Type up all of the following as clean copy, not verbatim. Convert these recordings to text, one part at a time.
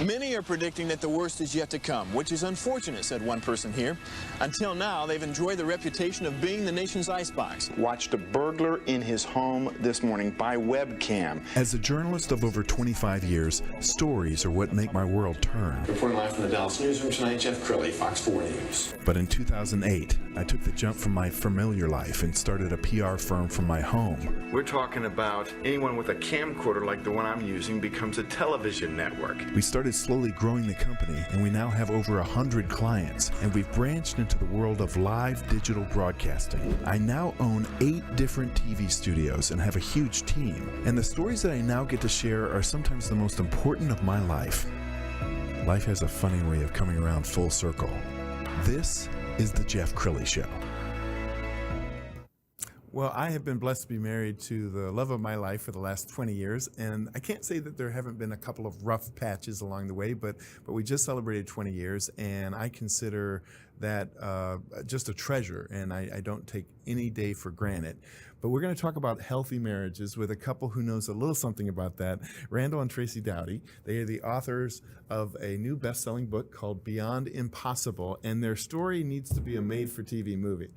Many are predicting that the worst is yet to come, which is unfortunate, said one person here. Until now, they've enjoyed the reputation of being the nation's icebox. Watched a burglar in his home this morning by webcam. As a journalist of over 25 years, stories are what make my world turn. Reporting live from the Dallas newsroom tonight, Jeff Crilley, Fox 4 News. But in 2008, I took the jump from my familiar life and started a PR firm from my home. We're talking about anyone with a camcorder like the one I'm using becomes a television network. We started slowly growing the company, and we now have over 100 clients, and we've branched into the world of live digital broadcasting. I now own 8 different TV studios and have a huge team, and the stories that I now get to share are sometimes the most important of my life. Life has a funny way of coming around full circle. This is the Jeff Crilley Show. Well, I have been blessed to be married to the love of my life for the last 20 years, and I can't say that there haven't been a couple of rough patches along the way, but we just celebrated 20 years, and I consider that just a treasure, and I don't take any day for granted. But we're going to talk about healthy marriages with a couple who knows a little something about that, Randal and Tracy Dowdy. They are the authors of a new best-selling book called Beyond Impossible, and their story needs to be a made-for-TV movie.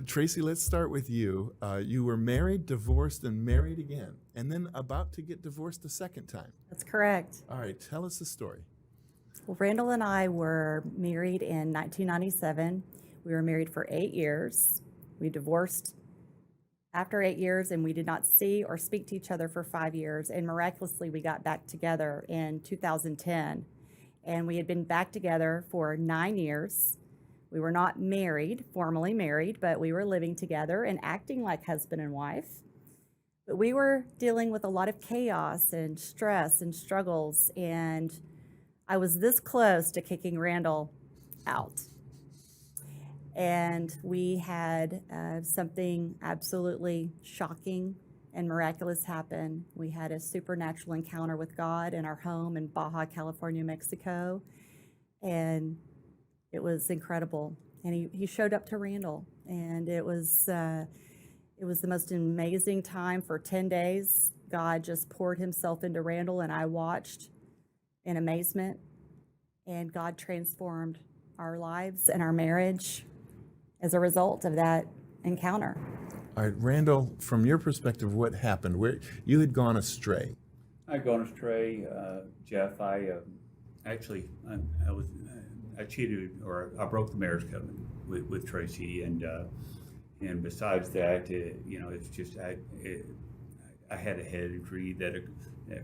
Tracy, let's start with you. You were married, divorced, and married again, and then about to get divorced a second time. That's correct. All right, tell us the story. Well, Randal and I were married in 1997. We were married for 8 years. We divorced after 8 years, and we did not see or speak to each other for 5 years. And miraculously, we got back together in 2010. And we had been back together for 9 years. We were not married, formally married, but we were living together and acting like husband and wife. But we were dealing with a lot of chaos and stress and struggles, and I was this close to kicking Randal out. And we had something absolutely shocking and miraculous happen. We had a supernatural encounter with God in our home in Baja, California, Mexico. And it was incredible. And he showed up to Randal, and it was the most amazing time. For 10 days. God just poured himself into Randal, and I watched in amazement. And God transformed our lives and our marriage as a result of that encounter. All right, Randal, from your perspective, what happened? Where you had gone astray? I'd gone astray, Jeff. I cheated, or I broke the marriage covenant with Tracy, and besides that, it's just I had a head injury that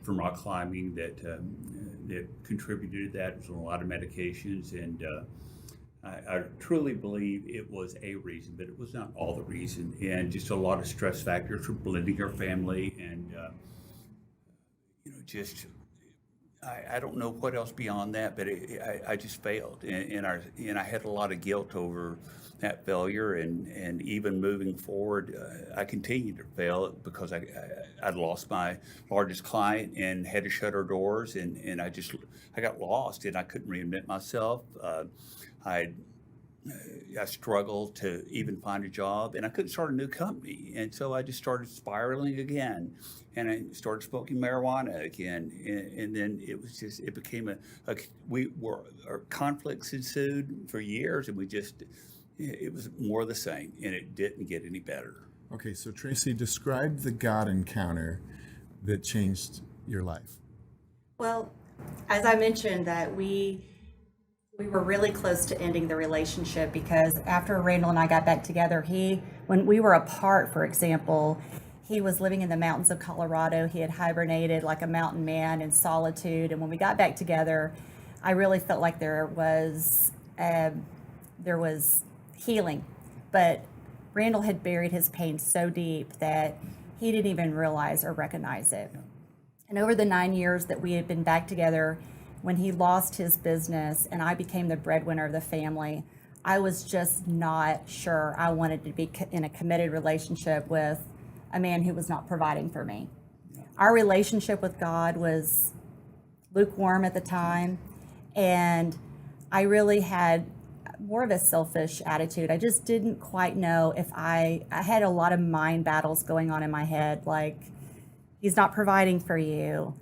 from rock climbing that contributed to that. It was on a lot of medications, and I truly believe it was a reason, but it was not all the reason, and just a lot of stress factors for blending our family, and I don't know what else beyond that, but I just failed, and I had a lot of guilt over that failure, and even moving forward, I continued to fail because I'd lost my largest client and had to shut our doors, and I got lost, and I couldn't reinvent myself. I struggled to even find a job, and I couldn't start a new company, and so I just started spiraling again, and I started smoking marijuana again, and then it became our conflicts ensued for years, and it was more of the same, and it didn't get any better. Okay, so Tracy, describe the God encounter that changed your life. Well, as I mentioned, that we were really close to ending the relationship, because after Randal and I got back together, when we were apart, for example, he was living in the mountains of Colorado. He had hibernated like a mountain man in solitude. And when we got back together, I really felt like there was healing. But Randal had buried his pain so deep that he didn't even realize or recognize it. And over the 9 years that we had been back together, when he lost his business and I became the breadwinner of the family, I was just not sure I wanted to be in a committed relationship with a man who was not providing for me. Our relationship with God was lukewarm at the time, and I really had more of a selfish attitude. I just didn't quite know if I had a lot of mind battles going on in my head, like, he's not providing for you.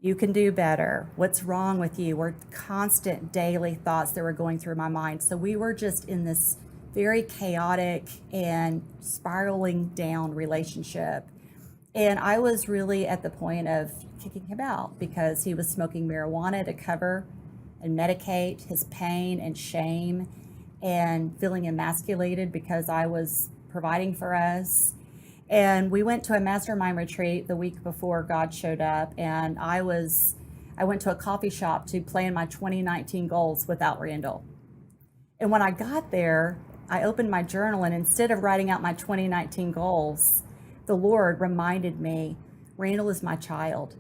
You can do better. What's wrong with you? Were constant daily thoughts that were going through my mind. So we were just in this very chaotic and spiraling down relationship. And I was really at the point of kicking him out because he was smoking marijuana to cover and medicate his pain and shame, and feeling emasculated because I was providing for us. And we went to a mastermind retreat the week before God showed up, and I went to a coffee shop to plan my 2019 goals without Randal. And when I got there, I opened my journal, and instead of writing out my 2019 goals, the Lord reminded me, Randal is my child.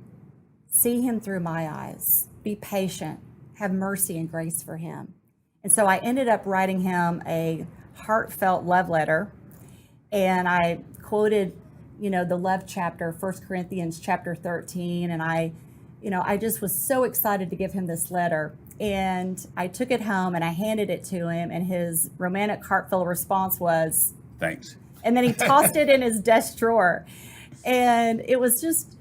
See him through my eyes. Be patient. Have mercy and grace for him. And so I ended up writing him a heartfelt love letter. And I quoted, the love chapter, 1 Corinthians chapter 13. And I just was so excited to give him this letter. And I took it home and I handed it to him. And his romantic, heartfelt response was, Thanks. And then he tossed it in his desk drawer. And it was just,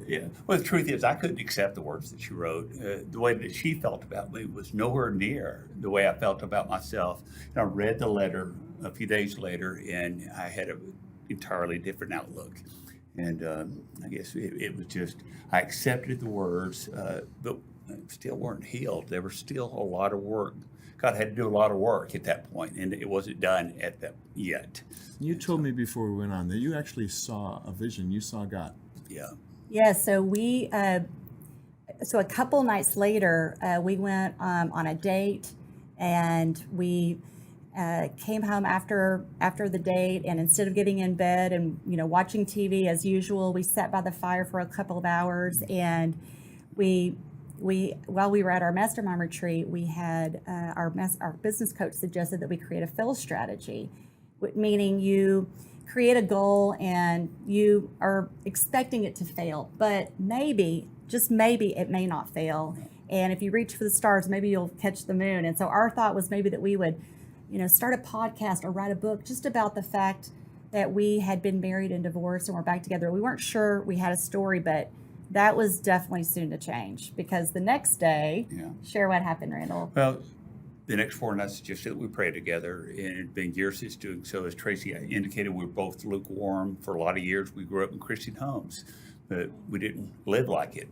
yeah. Well, the truth is, I couldn't accept the words that she wrote. The way that she felt about me was nowhere near the way I felt about myself. And I read the letter a few days later, and I had an entirely different outlook. And I guess it was just, I accepted the words, but still weren't healed. There was still a lot of work. God had to do a lot of work at that point, and it wasn't done at that yet. You told me before we went on that you actually saw a vision. You saw God. Yeah. Yeah, so so a couple nights later, we went on a date, and we came home after the date, and instead of getting in bed and watching TV as usual, we sat by the fire for a couple of hours, and we while we were at our mastermind retreat, we had our business coach suggested that we create a fail strategy, meaning you create a goal and you are expecting it to fail, but maybe, just maybe, it may not fail. And if you reach for the stars, maybe you'll catch the moon. And so our thought was maybe that we would, start a podcast or write a book just about the fact that we had been married and divorced and we're back together. We weren't sure we had a story, but that was definitely soon to change, because the next day, share what happened, Randal. Well, the next 4 nights suggested that we pray together, and it had been years since doing so. As Tracy indicated, we were both lukewarm for a lot of years. We grew up in Christian homes, but we didn't live like it.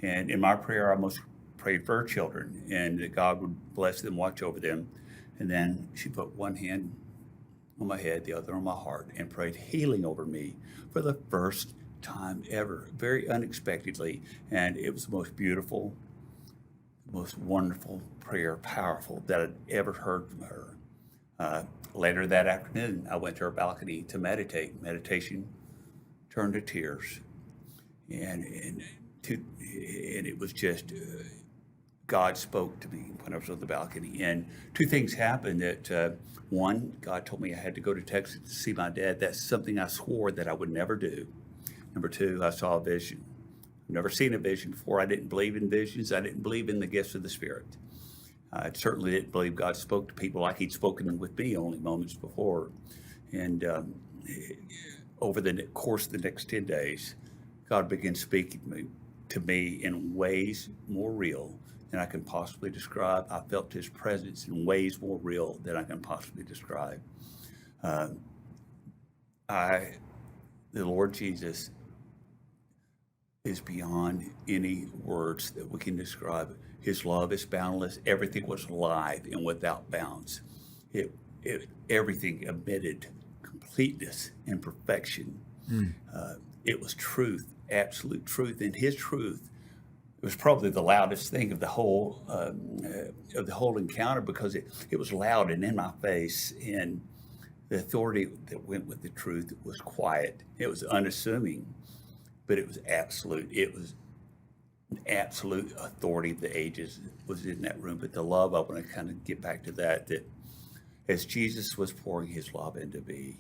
And in my prayer, I almost prayed for our children, and that God would bless them, watch over them. And then she put one hand on my head, the other on my heart, and prayed healing over me for the first time ever, very unexpectedly. And it was the most beautiful, most wonderful prayer, powerful, that I'd ever heard from her. Later that afternoon, I went to her balcony to meditate. Meditation turned to tears, and it was just God spoke to me when I was on the balcony. And 2 things happened. That one, God told me I had to go to Texas to see my dad. That's something I swore that I would never do. Number 2, I saw a vision. I've never seen a vision before. I didn't believe in visions. I didn't believe in the gifts of the Spirit. I certainly didn't believe God spoke to people like he'd spoken with me only moments before. And over the course of the next 10 days, God began speaking to me in ways more real than I can possibly describe. I felt his presence in ways more real than I can possibly describe. The Lord Jesus is beyond any words that we can describe. His love is boundless. Everything was alive and without bounds. Everything emitted completeness and perfection. It was truth, absolute truth, and his truth was probably the loudest thing of the whole encounter, because it was loud and in my face, and the authority that went with the truth was quiet. It was unassuming, but it was absolute. It was an absolute authority of the ages was in that room. But the love, I want to kind of get back to that as Jesus was pouring his love into me,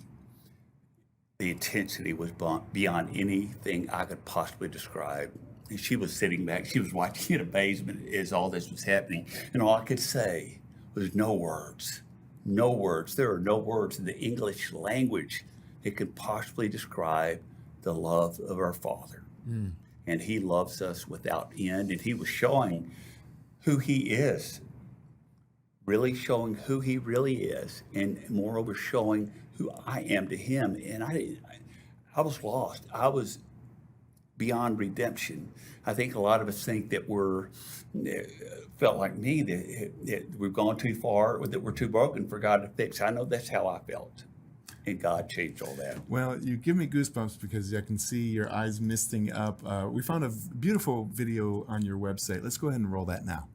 the intensity was beyond anything I could possibly describe. And she was sitting back, she was watching in amazement as all this was happening. And all I could say was no words. No words. There are no words in the English language that could possibly describe the love of our Father. and he loves us without end. And he was showing who he is, really showing who he really is, and moreover showing who I am to him. And I was lost. I was beyond redemption. I think a lot of us think that felt like me, that we've gone too far, or that we're too broken for God to fix. I know that's how I felt. And God changed all that. Well, you give me goosebumps because I can see your eyes misting up. We found a beautiful video on your website. Let's go ahead and roll that now.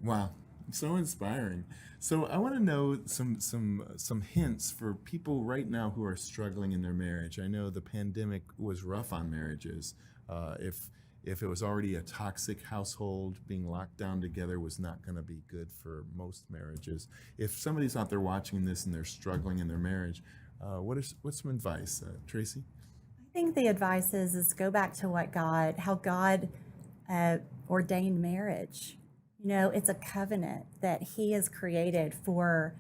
Wow, so inspiring. So I want to know some hints for people right now who are struggling in their marriage. I know the pandemic was rough on marriages. If it was already a toxic household, being locked down together was not going to be good for most marriages. If somebody's out there watching this and they're struggling in their marriage, what's some advice, Tracy? I think the advice is go back to how God ordained marriage. You know, it's a covenant that he has created for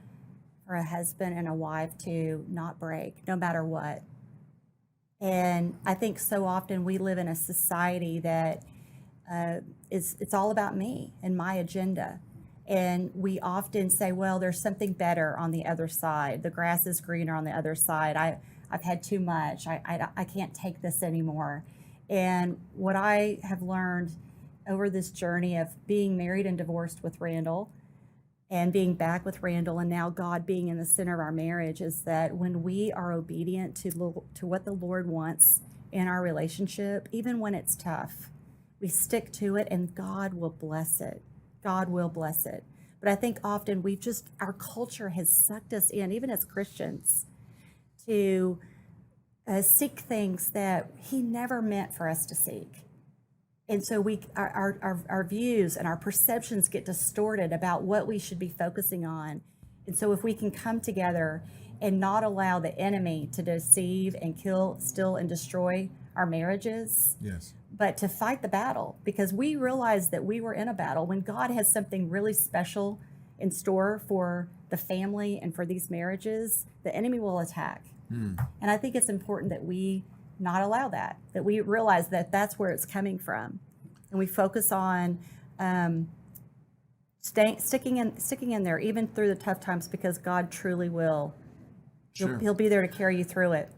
a husband and a wife to not break, no matter what. And I think so often we live in a society that it's all about me and my agenda. And we often say, well, there's something better on the other side. The grass is greener on the other side. I've had too much. I can't take this anymore. And what I have learned over this journey of being married and divorced with Randal and being back with Randal and now God being in the center of our marriage is that when we are obedient to what the Lord wants in our relationship, even when it's tough, we stick to it and God will bless it. God will bless it. But I think often our culture has sucked us in, even as Christians, to seek things that he never meant for us to seek. And so our views and our perceptions get distorted about what we should be focusing on. And so if we can come together and not allow the enemy to deceive and kill, steal, and destroy our marriages, yes, but to fight the battle, because we realized that we were in a battle. When God has something really special in store for the family and for these marriages, the enemy will attack. And I think it's important that we not allow that we realize that that's where it's coming from. And we focus on sticking in there, even through the tough times, because God truly will. Sure. He'll be there to carry you through it.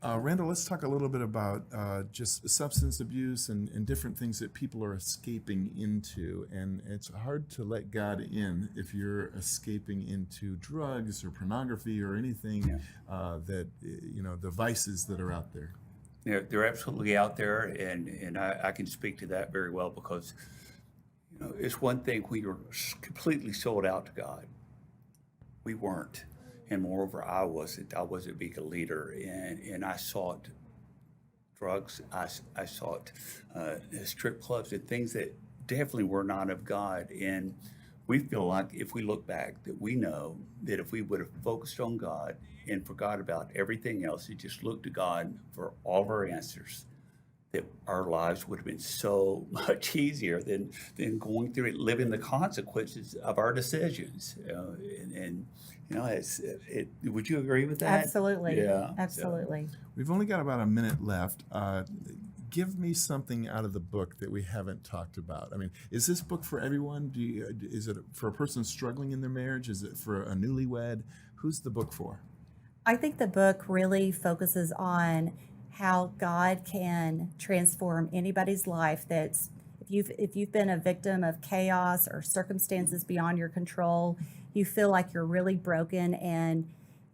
Randal, let's talk a little bit about just substance abuse and different things that people are escaping into. And it's hard to let God in if you're escaping into drugs or pornography or anything that, the vices that are out there. They're absolutely out there, and I can speak to that very well because, it's one thing when you're completely sold out to God. We weren't. And moreover, I wasn't being a leader, and I sought drugs. I sought strip clubs and things that definitely were not of God. And we feel like if we look back that we know that if we would have focused on God and forgot about everything else and just looked to God for all of our answers, that our lives would have been so much easier than going through it, living the consequences of our decisions. And you know, would you agree with that? Absolutely. Yeah. Absolutely. We've only got about a minute left. Give me something out of the book that we haven't talked about. I mean, is this book for everyone? Is it for a person struggling in their marriage? Is it for a newlywed? Who's the book for? I think the book really focuses on how God can transform anybody's life. That's if you've been a victim of chaos or circumstances beyond your control, you feel like you're really broken and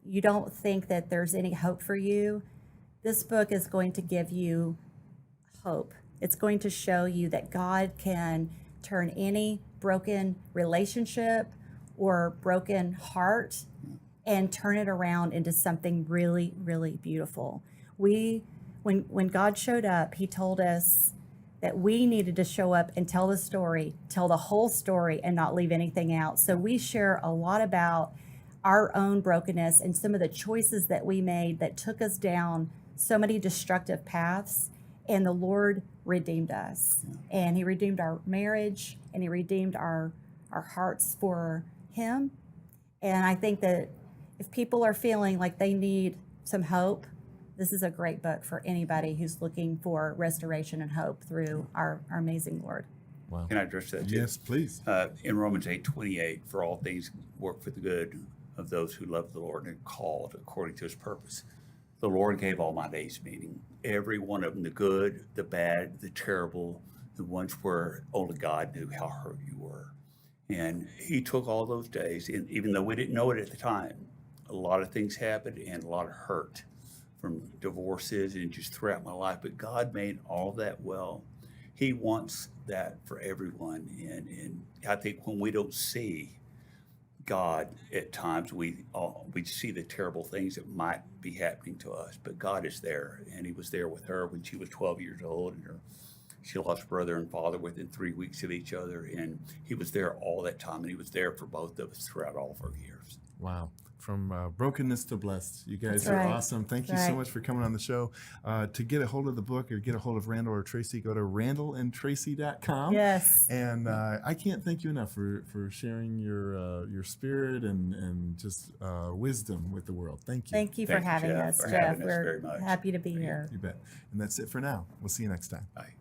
you don't think that there's any hope for you. This book is going to give you hope. It's going to show you that God can turn any broken relationship or broken heart and turn it around into something really, really beautiful. When God showed up, he told us that we needed to show up and tell the story, tell the whole story, and not leave anything out. So we share a lot about our own brokenness and some of the choices that we made that took us down so many destructive paths, and the Lord redeemed us. And he redeemed our marriage, and he redeemed our hearts for him. And I think that if people are feeling like they need some hope, this is a great book for anybody who's looking for restoration and hope through our amazing Lord. Wow. Can I address that too? Yes, please. In Romans 8:28, for all things work for the good of those who love the Lord and are called according to his purpose. The Lord gave all my days meaning, every one of them, the good, the bad, the terrible, the ones where only God knew how hurt you were. And he took all those days, and even though we didn't know it at the time, a lot of things happened and a lot of hurt from divorces and just throughout my life. But God made all that well. He wants that for everyone. And I think when we don't see God at times, we see the terrible things that might be happening to us. But God is there, and he was there with her when she was 12 years old, and she lost brother and father within 3 weeks of each other. And he was there all that time, and he was there for both of us throughout all of our years. Wow. From brokenness to blessed. You guys That's are right. awesome. Thank you That's so right. much for coming on the show. To get a hold of the book or get a hold of Randal or Tracy, go to randalandtracy.com. Yes. And I can't thank you enough for sharing your spirit and just wisdom with the world. Thank you. Thank you for Thank you, having Jeff, us, for Jeff. having us We're very much. happy to be here. You bet. And that's it for now. We'll see you next time. Bye.